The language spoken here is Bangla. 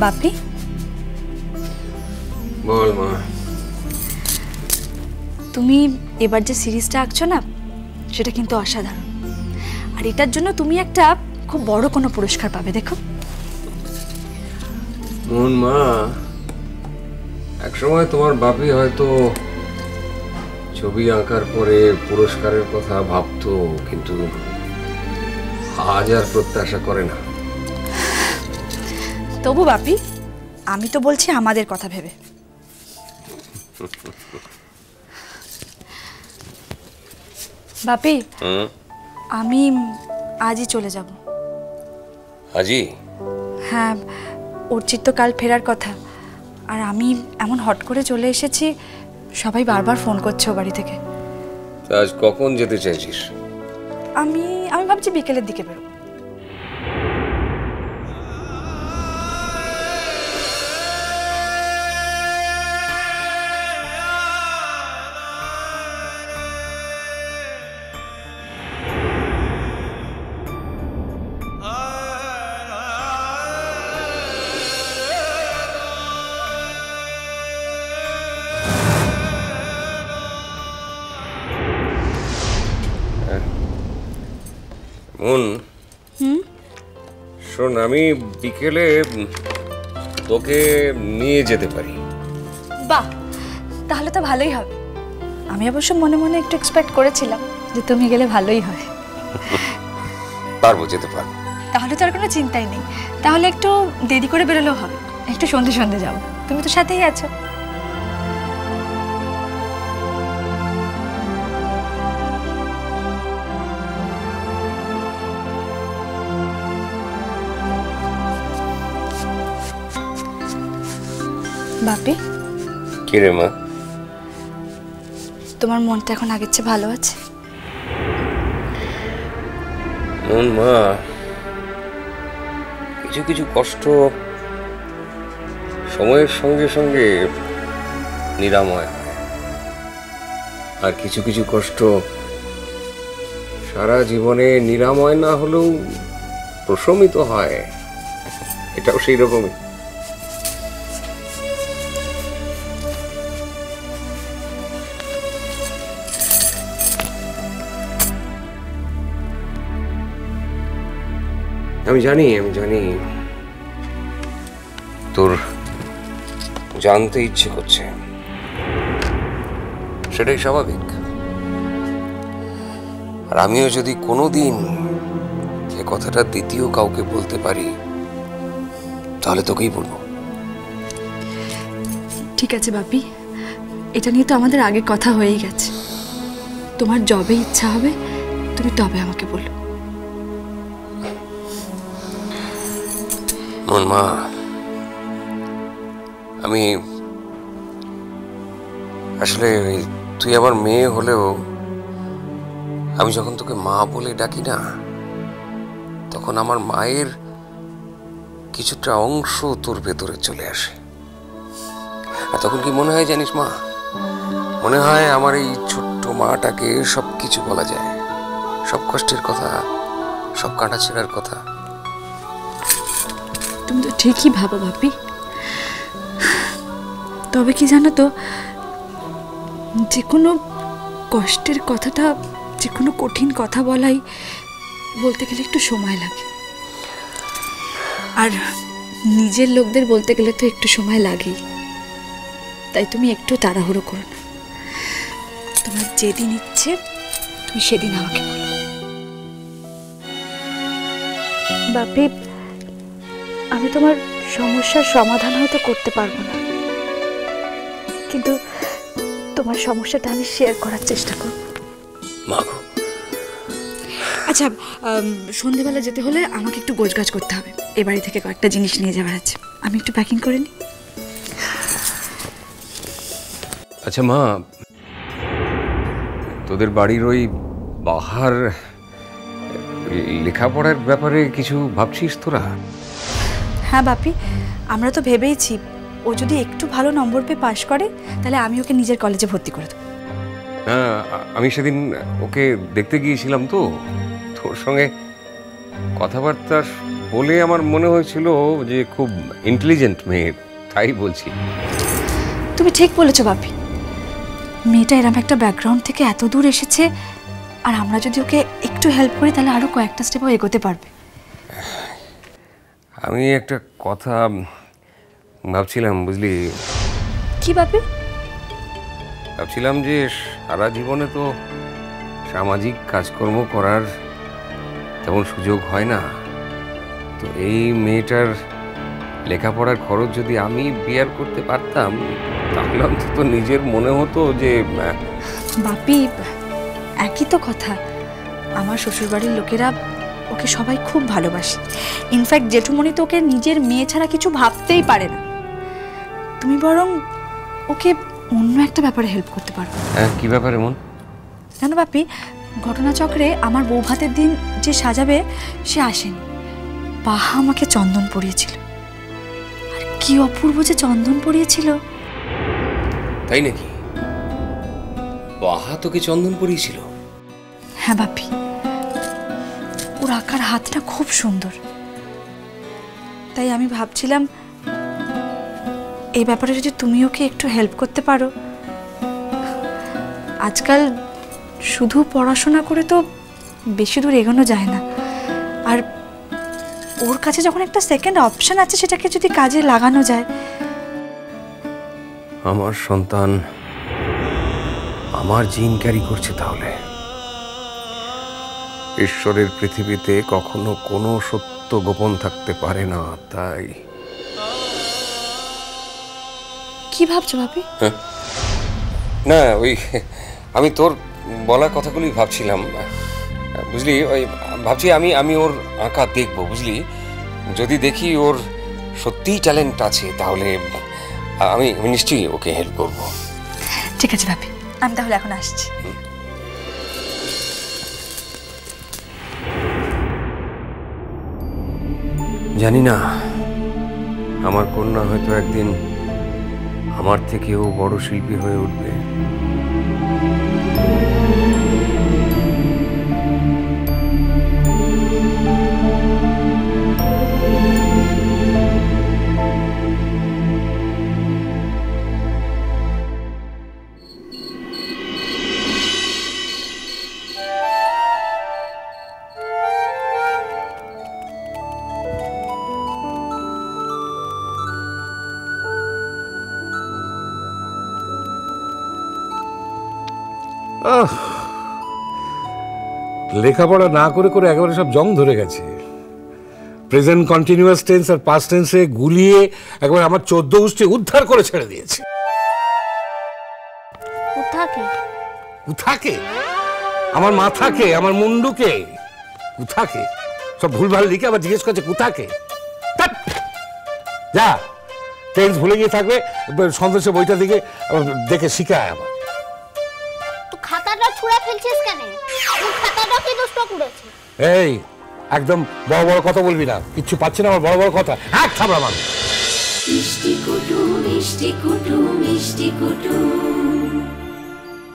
বাপি বল মা। তুমি এবার যে সিরিজটা আঁকছো না সেটা কিন্তু অসাধারণ, আর এটার জন্য তুমি একটা খুব বড় কোনো পুরস্কার পাবে। দেখো মোহন মা, একসময় তোমার বাপি হয়তো ছবি আঁকার পরে পুরস্কারের কথা ভাবতো, কিন্তু আজ আর প্রত্যাশা করে না। তবু বাপি, আমি তো বলছি আমাদের কথা ভেবে। বাপি, আমি আজই চলে যাব। আজই? হ্যাঁ, অর্চিত তো কাল ফেরার কথা, আর আমি এমন হট করে চলে এসেছি, সবাই বারবার ফোন করছে ও বাড়ি থেকে। আজ কখন যেতে চাইছিস? আমি ভাবছি বিকেলের দিকে বেরোবো। মন, শোন, আমি বিকেলে তোকে নিয়ে যেতে পারি। বাহ, তাহলে তো ভালোই হবে। আমি অবশ্য মনে মনে একটু এক্সপেক্ট করেছিলাম যে তুমি গেলে ভালোই হয়। পারবো, যেতে পারবো। তাহলে তো আর কোনো চিন্তাই নেই। তাহলে একটু দেরি করে বেরোলেও হবে, একটু সন্ধে সন্ধে যাবো। তুমি তো সাথেই আছো। বাপি, কি রে মা? তোমার মনটা এখন আগের চেয়ে ভালো আছে? মন মা, কিছু কিছু কষ্ট সময়ের সঙ্গে সঙ্গে নিরাময় হয়, আর কিছু কিছু কষ্ট সারা জীবনে নিরাময় না হলেও প্রশমিত হয়। এটাও সেই রকমই। আমি জানি তোর জানতে ইচ্ছে করছে, সেটাই স্বাভাবিক। আর আমিও যদি কোনোদিন এ কথাটা দ্বিতীয় কাউকে বলতে পারি, তাহলে তোকেই বলবো। ঠিক আছে বাপি, এটা নিয়ে তো আমাদের আগে কথা হয়েই গেছে। তোমার যবে ইচ্ছা হবে তুমি তবে আমাকে বলো। মা, আমি আসলে তুই আমার মেয়ে হলেও আমি যখন তোকে মা বলে ডাকি না, তখন আমার মায়ের কিছুটা অংশ তোর ভেতরে চলে আসে। আর তখন কি মনে হয় জানিস মা? মনে হয় আমার এই ছোট্ট মাটাকে সবকিছু বলা যায়, সব কষ্টের কথা, সব কাটাছেঁড়ার কথা। তুমি তো ঠিকই ভাবো বাপি। তবে কি জানো তো, যে কোনো কষ্টের কথাটা, যে কোনো কঠিন কথা বলতে গেলে একটু সময় লাগে, আর নিজের লোকদের বলতে গেলে তো একটু সময় লাগেই। তাই তুমি একটু তাড়াহুড়ো করো না। তোমার যেদিন ইচ্ছে তুমি সেদিন আমাকে বলো। বাপি, আমি তোমার সমস্যার সমাধান হয়তো করতে পারবো না, কিন্তু তোমার সমস্যাটা আমি শেয়ার করার চেষ্টা করব। আচ্ছা, সন্ধেবেলা যেতে হলে আমাকে একটু গোছগাছ করতে হবে। এ বাড়ি থেকে কয়েকটা জিনিস নিয়ে যাওয়ার আছে, আমি একটু প্যাকিং করে নিই। আচ্ছা মা, তোদের বাড়ির ওই বাহার লেখাপড়ার ব্যাপারে কিছু ভাবছিস তোরা? হ্যাঁ বাপি, আমরা তো ভেবেইছি ও যদি একটু ভালো নম্বর পেয়ে পাশ করে তাহলে আমি ওকে নিজের কলেজে ভর্তি করে দেবো। হ্যাঁ, আমি সেদিন ওকে দেখতে গিয়েছিলাম, তো তোর সঙ্গে কথাবার্তা বলে আমার মনে হয়েছিল যে খুব ইন্টেলিজেন্ট মেয়ে, তাই বলছি। তুমি ঠিক বলেছো বাপি, মেয়েটা এরম একটা ব্যাকগ্রাউন্ড থেকে এত দূর এসেছে, আর আমরা যদি ওকে একটু হেল্প করি তাহলে আরো কয়েকটা স্টেপও এগোতে পারবে। আমি একটা কথা ভাবছিলাম, বুঝলি? কি বাপি? ভাবছিলাম যে সারা জীবনে তো সামাজিক কাজকর্ম করার তেমন সুযোগ হয় না, তো এই মেয়েটার লেখাপড়ার খরচ যদি আমি বিয়ার করতে পারতাম তাহলে অন্তত নিজের মনে হতো যে বাপি, একই তো কথা। আমার শ্বশুরবাড়ির লোকেরা ওকে সবাই খুব ভালোবাসে। ইনফ্যাক্ট জেঠুমণি তো ওকে নিজের মেয়ে ছাড়া কিছু ভাবতেই পারে না। তুমি বরং ওকে অন্য একটা ব্যাপারে হেল্প করতে পারো। কি ব্যাপারে মন? জানো বাপি, ঘটনাচক্রে আমার বউ ভাতের দিন যে সাজাবে সে আসেনি। বাহা আমাকে চন্দন পরিয়েছিল, আর কি অপূর্ব যে চন্দন পরিয়েছিল। তাই নাকি? বাহা তোকে চন্দন পরিয়েছিল? হ্যাঁ বাপি, ওর আঁকার হাতটা খুব সুন্দর। তাই আমি ভাবছিলাম এই ব্যাপারে যদি তুমি ওকে একটু হেল্প করতে পারো। আজকাল শুধু পড়াশোনা করে তো বেশি দূর এগোনো যায় না, আর ওর কাছে যখন একটা সেকেন্ড অপশন আছে সেটাকে যদি কাজে লাগানো যায়। আমার সন্তান আমার জিন ক্যারি করছে, তাহলে ঈশ্বরের পৃথিবীতে কখনো কোনো সত্য গোপন থাকতে পারে না। তাই কি ভাবছো ভাবি? না, ওই আমি তোর বলা কথাগুলি ভাবছিলাম, বুঝলি? ওই ভাবছি আমি ওর আঁকা দেখবো, বুঝলি? যদি দেখি ওর সত্যিই ট্যালেন্ট আছে তাহলে আমি নিশ্চয়ই ওকে হেল্প করবো। ঠিক আছে ভাবি, আমি তাহলে এখন আসছি। জানি না, আমার কন্যা হয়তো একদিন আমার থেকেও বড় শিল্পী হয়ে উঠবে। লেখাপড়া না করে করে একেবারে সব জং ধরে গেছে। প্রেজেন্ট কন্টিনিউয়াস টেন্স আর পাস্ট টেন্সে গুলিয়ে একবার আমার 14 গোষ্ঠী উদ্ধার করে ছেড়ে দিয়েছে। কুথাকে? আমার মাথাকে, আমার মুন্ডুকে কুথাকে সব ভুলভাল লিখে আবার জিজ্ঞেস করছে কুথাকে। যা, টেন্স ভুলে গিয়ে থাকবে, সন্দেশের বইটা দিকে দেখে শিখায় আবার। খাতাটা ছুঁড়ে ফেলছিস কেন? খাতাটা কি নষ্ট করেছে? এই একদম বড় বড় কথা বলবি না, কিচ্ছু পাচ্ছি না আমার বড় বড় কথা। এক থামড়া মানুষ। মিষ্টি কুটু মিষ্টি কুটু মিষ্টি কুটু।